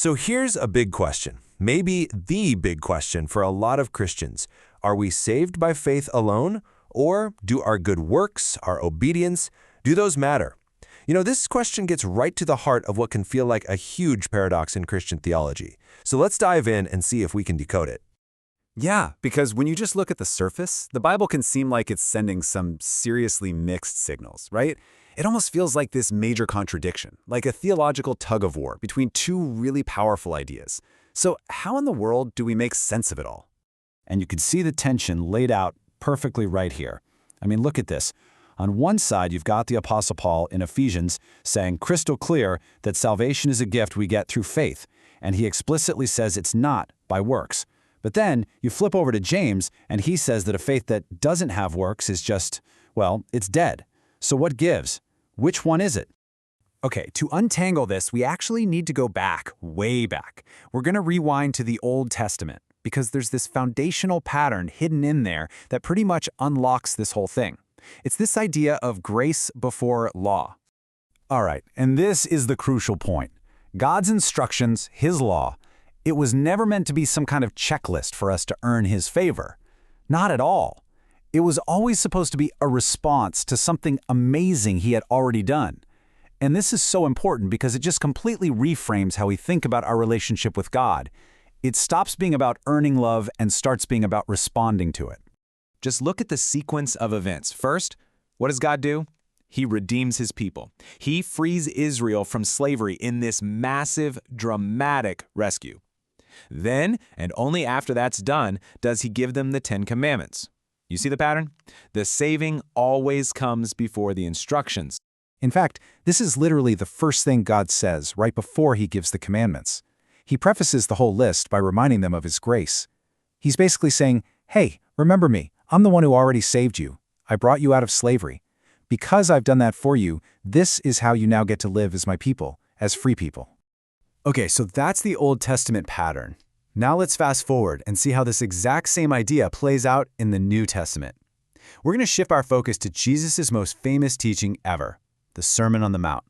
So here's a big question, maybe the big question for a lot of Christians. Are we saved by faith alone? Or do our good works, our obedience, do those matter? This question gets right to the heart of what can feel like a huge paradox in Christian theology. So let's dive in and see if we can decode it. Yeah, because when you just look at the surface, the Bible can seem like it's sending some seriously mixed signals, right? It almost feels like this major contradiction, like a theological tug-of-war between two really powerful ideas. So how in the world do we make sense of it all? And you can see the tension laid out perfectly right here. I mean, look at this. On one side, you've got the Apostle Paul in Ephesians saying crystal clear that salvation is a gift we get through faith, and he explicitly says it's not by works. But then you flip over to James, and he says that a faith that doesn't have works is just, well, it's dead. So what gives? Which one is it? Okay, to untangle this, we actually need to go back, way back. We're going to rewind to the Old Testament, because there's this foundational pattern hidden in there that pretty much unlocks this whole thing. It's this idea of grace before law. All right, and this is the crucial point. God's instructions, His law, it was never meant to be some kind of checklist for us to earn His favor. Not at all. It was always supposed to be a response to something amazing He had already done. And this is so important because it just completely reframes how we think about our relationship with God. It stops being about earning love and starts being about responding to it. Just look at the sequence of events. First, what does God do? He redeems His people. He frees Israel from slavery in this massive, dramatic rescue. Then, and only after that's done, does He give them the 10 Commandments. You see the pattern? The saving always comes before the instructions. In fact, this is literally the first thing God says right before He gives the commandments. He prefaces the whole list by reminding them of His grace. He's basically saying, hey, remember me. I'm the one who already saved you. I brought you out of slavery. Because I've done that for you, this is how you now get to live as my people, as free people. Okay, so that's the Old Testament pattern. Now let's fast forward and see how this exact same idea plays out in the New Testament. We're going to shift our focus to Jesus' most famous teaching ever, the Sermon on the Mount.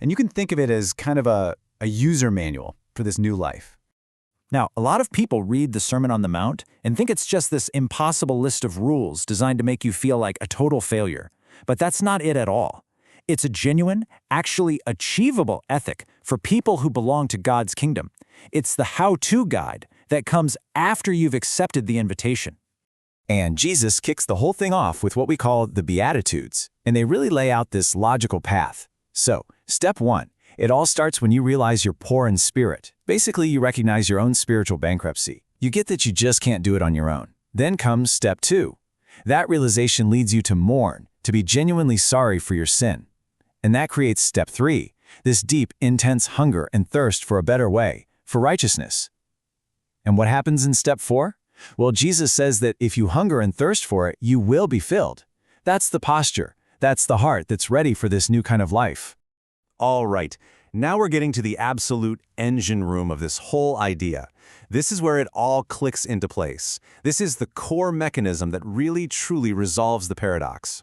And you can think of it as kind of a user manual for this new life. Now, a lot of people read the Sermon on the Mount and think it's just this impossible list of rules designed to make you feel like a total failure. But that's not it at all. It's a genuine, actually achievable ethic for people who belong to God's kingdom. It's the how-to guide that comes after you've accepted the invitation. And Jesus kicks the whole thing off with what we call the Beatitudes, and they really lay out this logical path. So, step 1, it all starts when you realize you're poor in spirit. Basically, you recognize your own spiritual bankruptcy. You get that you just can't do it on your own. Then comes step 2. That realization leads you to mourn, to be genuinely sorry for your sin. And that creates step 3, this deep, intense hunger and thirst for a better way, for righteousness. And what happens in step 4? Well, Jesus says that if you hunger and thirst for it, you will be filled. That's the posture. That's the heart that's ready for this new kind of life. All right, now we're getting to the absolute engine room of this whole idea. This is where it all clicks into place. This is the core mechanism that really truly resolves the paradox.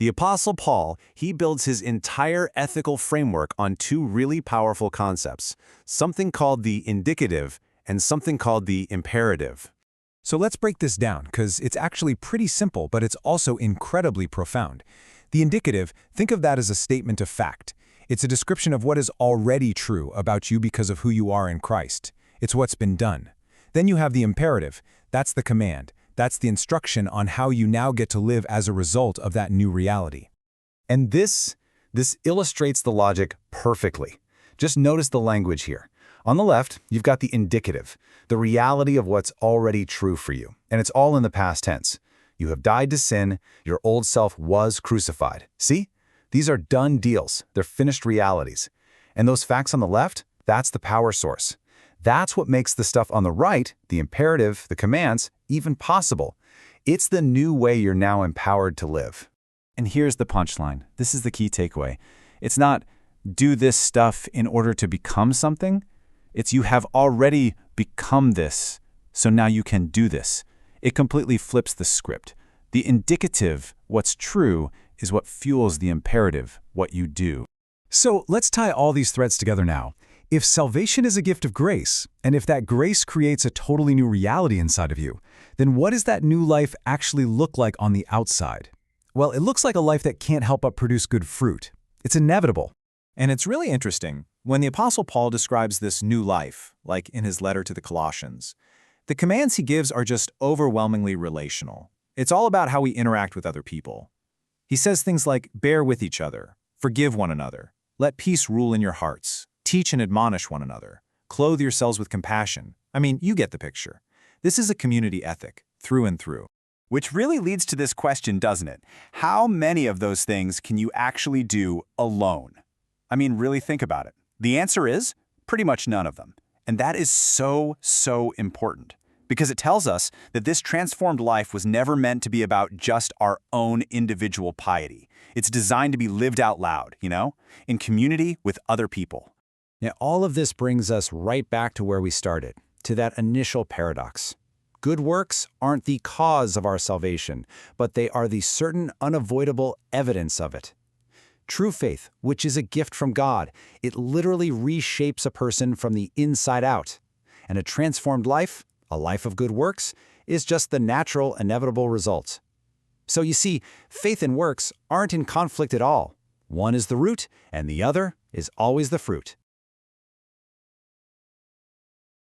The Apostle Paul, he builds his entire ethical framework on two really powerful concepts, something called the indicative and something called the imperative. So let's break this down, because it's actually pretty simple, but it's also incredibly profound. The indicative, think of that as a statement of fact. It's a description of what is already true about you because of who you are in Christ. It's what's been done. Then you have the imperative. That's the command. That's the instruction on how you now get to live as a result of that new reality. And this illustrates the logic perfectly. Just notice the language here. On the left, you've got the indicative, the reality of what's already true for you. And it's all in the past tense. You have died to sin. Your old self was crucified. See? These are done deals. They're finished realities. And those facts on the left, that's the power source. That's what makes the stuff on the right, the imperative, the commands, even possible. It's the new way you're now empowered to live. And here's the punchline. This is the key takeaway. It's not do this stuff in order to become something. It's you have already become this, so now you can do this. It completely flips the script. The indicative, what's true, is what fuels the imperative, what you do. So let's tie all these threads together now. If salvation is a gift of grace, and if that grace creates a totally new reality inside of you, then what does that new life actually look like on the outside? Well, it looks like a life that can't help but produce good fruit. It's inevitable. And it's really interesting. When the Apostle Paul describes this new life, like in his letter to the Colossians, the commands he gives are just overwhelmingly relational. It's all about how we interact with other people. He says things like, bear with each other, forgive one another, let peace rule in your hearts, teach and admonish one another, clothe yourselves with compassion. I mean, you get the picture. This is a community ethic, through and through. Which really leads to this question, doesn't it? How many of those things can you actually do alone? I mean, really think about it. The answer is pretty much none of them. And that is so important, because it tells us that this transformed life was never meant to be about just our own individual piety. It's designed to be lived out loud, in community with other people. Now, all of this brings us right back to where we started, to that initial paradox. Good works aren't the cause of our salvation, but they are the certain unavoidable evidence of it. True faith, which is a gift from God, it literally reshapes a person from the inside out. And a transformed life, a life of good works, is just the natural, inevitable result. So you see, faith and works aren't in conflict at all. One is the root, and the other is always the fruit.